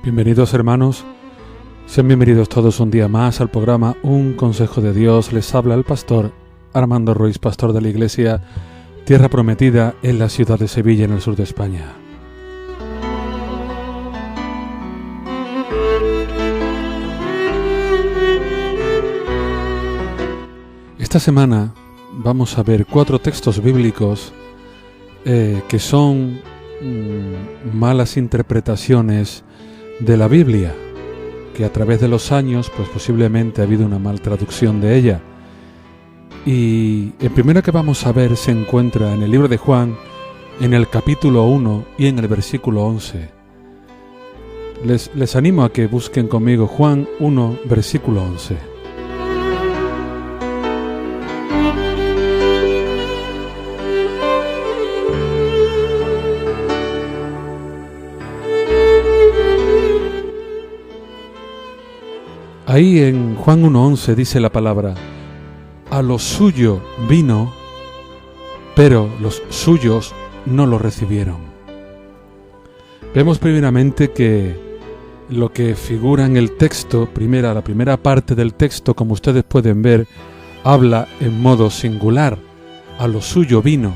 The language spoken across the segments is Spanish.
Bienvenidos hermanos, sean bienvenidos todos un día más al programa Un Consejo de Dios. Les habla el pastor Armando Ruiz, pastor de la Iglesia Tierra Prometida en la ciudad de Sevilla, en el sur de España. Esta semana vamos a ver 4 textos bíblicos que son malas interpretaciones de la Biblia, que a través de los años pues posiblemente ha habido una mal traducción de ella. Y el primero que vamos a ver se encuentra en el libro de Juan, en el capítulo 1 y en el versículo 11. Les animo a que busquen conmigo Juan 1, versículo 11. Ahí en Juan 1:11 dice la palabra: a lo suyo vino, pero los suyos no lo recibieron. Vemos primeramente que lo que figura en el texto, la primera parte del texto, como ustedes pueden ver, habla en modo singular, a lo suyo vino,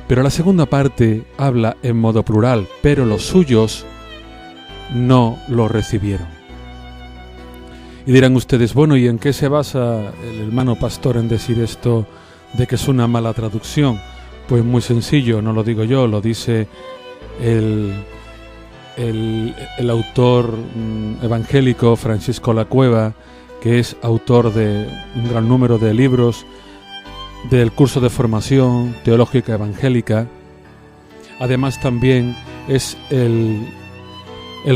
pero la segunda parte habla en modo plural, pero los suyos no lo recibieron. Y dirán ustedes, bueno, ¿y en qué se basa el hermano pastor en decir esto de que es una mala traducción? Pues muy sencillo, no lo digo yo, lo dice el autor evangélico Francisco Lacueva, que es autor de un gran número de libros del curso de formación teológica evangélica. Además también es el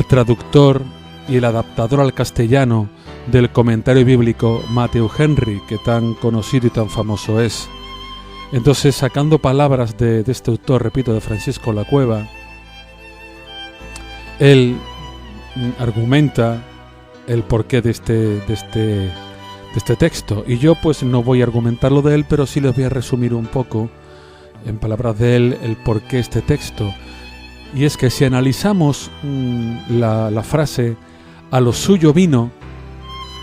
traductor y el adaptador al castellano del comentario bíblico Matthew Henry, que tan conocido y tan famoso es. Entonces, sacando palabras de este autor, repito, de Francisco Lacueva, él argumenta el porqué de este texto. Y yo pues no voy a argumentarlo de él, pero sí les voy a resumir un poco, en palabras de él, el porqué de este texto. Y es que si analizamos la frase, a lo suyo vino,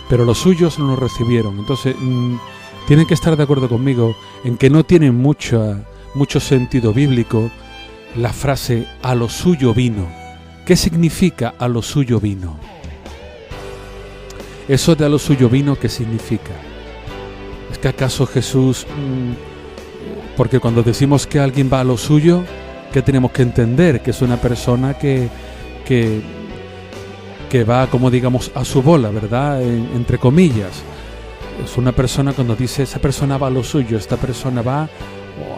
pero los suyos no lo recibieron. Entonces, tienen que estar de acuerdo conmigo en que no tiene mucho sentido bíblico la frase a lo suyo vino. ¿Qué significa a lo suyo vino? Eso de a lo suyo vino, ¿qué significa? ¿Es que acaso Jesús, porque cuando decimos que alguien va a lo suyo, ¿qué tenemos que entender? Que es una persona que va, como digamos, a su bola, ¿verdad? Entre comillas. Es una persona, cuando dice esa persona va a lo suyo, esta persona va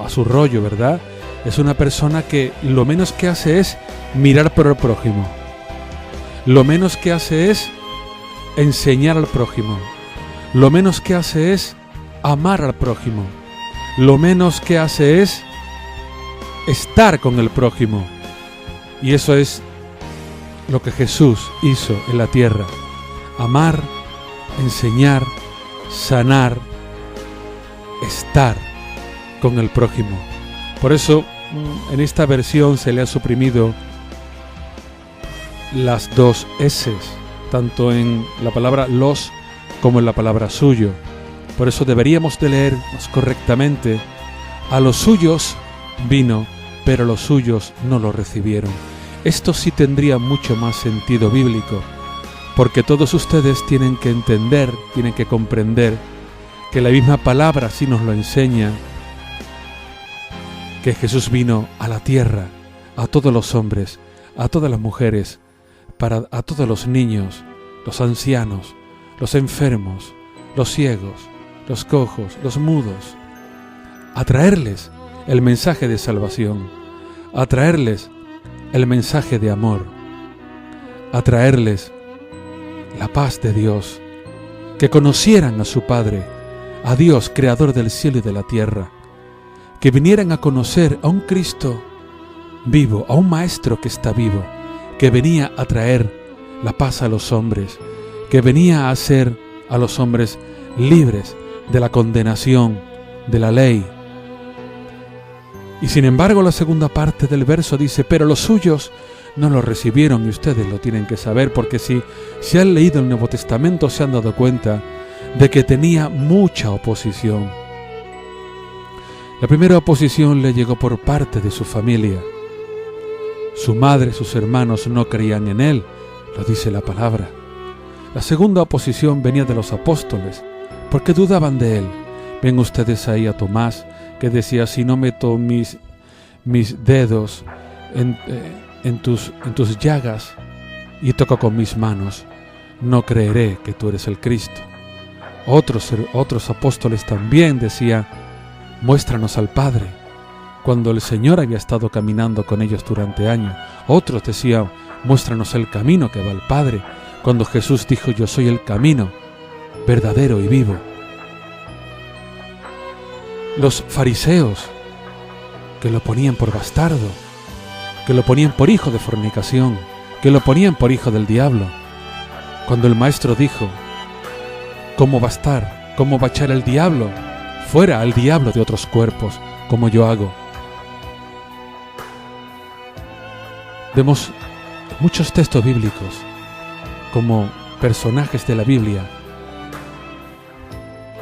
a su rollo, ¿verdad? Es una persona que lo menos que hace es mirar por el prójimo. Lo menos que hace es enseñar al prójimo. Lo menos que hace es amar al prójimo. Lo menos que hace es estar con el prójimo. Y eso es lo que Jesús hizo en la tierra: amar, enseñar, sanar, estar con el prójimo. Por eso en esta versión se le ha suprimido las 2 S, tanto en la palabra los como en la palabra suyo. Por eso deberíamos de leer más correctamente: a los suyos vino, pero los suyos no lo recibieron. Esto sí tendría mucho más sentido bíblico, porque todos ustedes tienen que entender, tienen que comprender que la misma palabra sí nos lo enseña, que Jesús vino a la tierra, a todos los hombres, a todas las mujeres, a todos los niños, los ancianos, los enfermos, los ciegos, los cojos, los mudos, a traerles el mensaje de salvación, a traerles el mensaje de amor, a traerles la paz de Dios, que conocieran a su Padre, a Dios, creador del cielo y de la tierra, que vinieran a conocer a un Cristo vivo, a un Maestro que está vivo, que venía a traer la paz a los hombres, que venía a hacer a los hombres libres de la condenación, de la ley, Y sin embargo la segunda parte del verso dice, pero los suyos no lo recibieron, y ustedes lo tienen que saber, porque si han leído el Nuevo Testamento se han dado cuenta de que tenía mucha oposición. La primera oposición le llegó por parte de su familia. Su madre, sus hermanos no creían en él, lo dice la palabra. La segunda oposición venía de los apóstoles, porque dudaban de él. Ven ustedes ahí a Tomás, que decía, si no meto mis dedos en tus llagas y toco con mis manos, no creeré que tú eres el Cristo. Otros apóstoles también decían, muéstranos al Padre, cuando el Señor había estado caminando con ellos durante años. Otros decían, muéstranos el camino que va al Padre, cuando Jesús dijo, yo soy el camino verdadero y vivo. Los fariseos, que lo ponían por bastardo, que lo ponían por hijo de fornicación, que lo ponían por hijo del diablo. Cuando el Maestro dijo, ¿cómo va a estar? ¿Cómo va a echar el diablo? Fuera al diablo de otros cuerpos, como yo hago. Vemos muchos textos bíblicos, como personajes de la Biblia,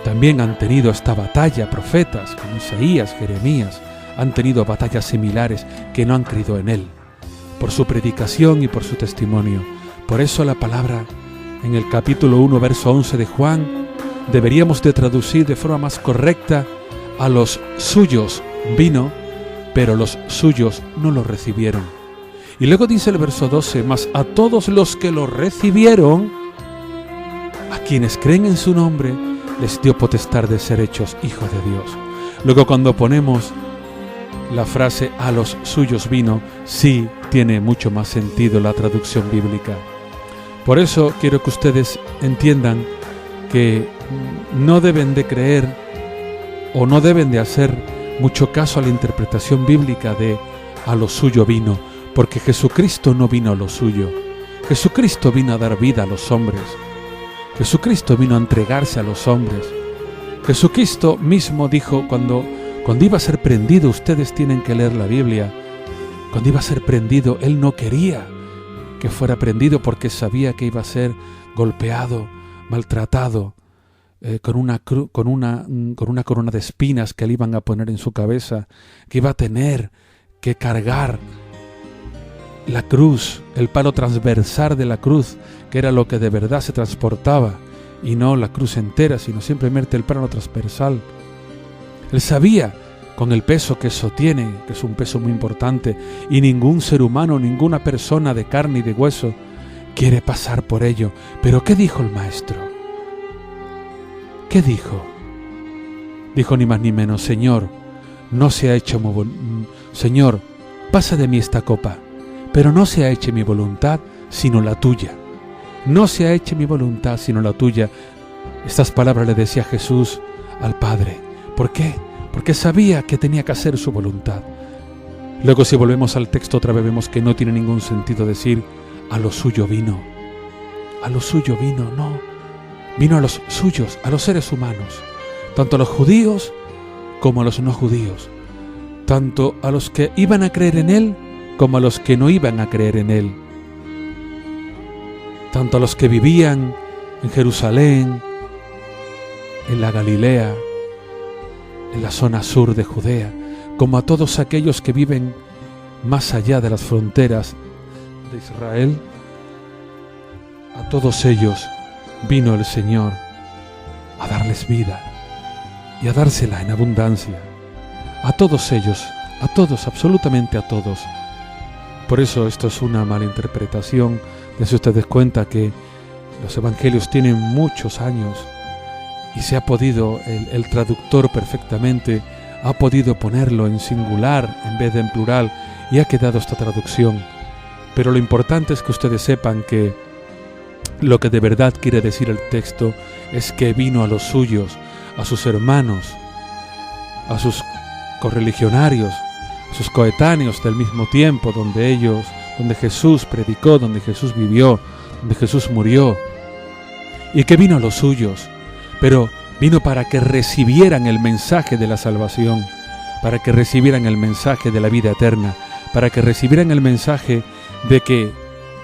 también han tenido esta batalla, profetas como Isaías, Jeremías, han tenido batallas similares que no han creído en él, por su predicación y por su testimonio. Por eso la palabra en el capítulo 1, verso 11 de Juan, deberíamos de traducir de forma más correcta, a los suyos vino, pero los suyos no lo recibieron. Y luego dice el verso 12, mas a todos los que lo recibieron, a quienes creen en su nombre, les dio potestad de ser hechos hijos de Dios. Luego cuando ponemos la frase a los suyos vino, sí tiene mucho más sentido la traducción bíblica. Por eso quiero que ustedes entiendan que no deben de creer o no deben de hacer mucho caso a la interpretación bíblica de a lo suyo vino, porque Jesucristo no vino a lo suyo. Jesucristo vino a dar vida a los hombres. Jesucristo vino a entregarse a los hombres. Jesucristo mismo dijo cuando iba a ser prendido, ustedes tienen que leer la Biblia, cuando iba a ser prendido, Él no quería que fuera prendido porque sabía que iba a ser golpeado, maltratado, con una corona de espinas que le iban a poner en su cabeza, que iba a tener que cargar la cruz, el palo transversal de la cruz, que era lo que de verdad se transportaba, y no la cruz entera, sino simplemente el palo transversal. Él sabía con el peso que eso tiene, que es un peso muy importante, y ningún ser humano, ninguna persona de carne y de hueso quiere pasar por ello. Pero ¿qué dijo el Maestro? ¿Qué dijo? Dijo ni más ni menos, Señor, no se ha hecho Señor, pasa de mí esta copa, pero no se ha hecho mi voluntad, sino la tuya. No se ha hecho mi voluntad, sino la tuya. Estas palabras le decía Jesús al Padre. ¿Por qué? Porque sabía que tenía que hacer su voluntad. Luego, si volvemos al texto otra vez, vemos que no tiene ningún sentido decir a lo suyo vino. A lo suyo vino, no. Vino a los suyos, a los seres humanos, tanto a los judíos como a los no judíos, tanto a los que iban a creer en Él como a los que no iban a creer en Él, tanto a los que vivían en Jerusalén, en la Galilea, en la zona sur de Judea, como a todos aquellos que viven más allá de las fronteras de Israel. A todos ellos vino el Señor a darles vida y a dársela en abundancia. A todos ellos, a todos, absolutamente a todos. Por eso esto es una mala interpretación. Dense ustedes cuenta que los evangelios tienen muchos años y se ha podido, el traductor perfectamente ha podido ponerlo en singular en vez de en plural y ha quedado esta traducción. Pero lo importante es que ustedes sepan que lo que de verdad quiere decir el texto es que vino a los suyos, a sus hermanos, a sus correligionarios, a sus coetáneos del mismo tiempo donde Jesús predicó, donde Jesús vivió, donde Jesús murió, y que vino a los suyos, pero vino para que recibieran el mensaje de la salvación, para que recibieran el mensaje de la vida eterna, para que recibieran el mensaje de que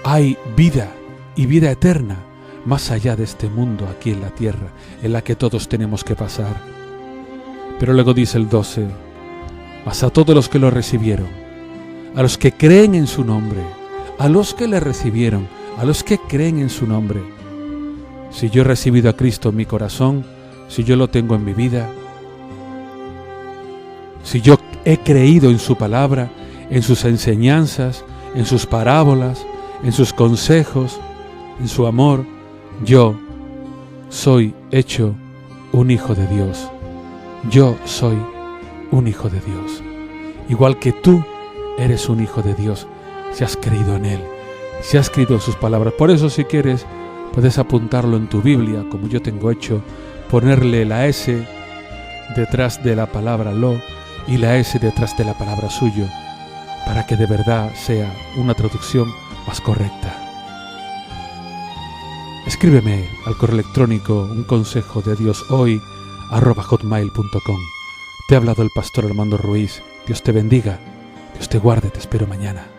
hay vida y vida eterna más allá de este mundo aquí en la tierra, en la que todos tenemos que pasar. Pero luego dice el 12, mas a todos los que lo recibieron, a los que creen en su nombre, a los que le recibieron, a los que creen en su nombre. Si yo he recibido a Cristo en mi corazón, si yo lo tengo en mi vida, si yo he creído en su palabra, en sus enseñanzas, en sus parábolas, en sus consejos, en su amor, yo soy hecho un hijo de Dios. Yo soy un hijo de Dios. Igual que tú eres un hijo de Dios, si has creído en Él, si has creído en sus palabras. Por eso, si quieres, puedes apuntarlo en tu Biblia, como yo tengo hecho, ponerle la S detrás de la palabra lo y la S detrás de la palabra suyo, para que de verdad sea una traducción más correcta. Escríbeme al correo electrónico unconsejodedioshoy@hotmail.com. Te ha hablado el pastor Armando Ruiz. Dios te bendiga, Dios te guarde, te espero mañana.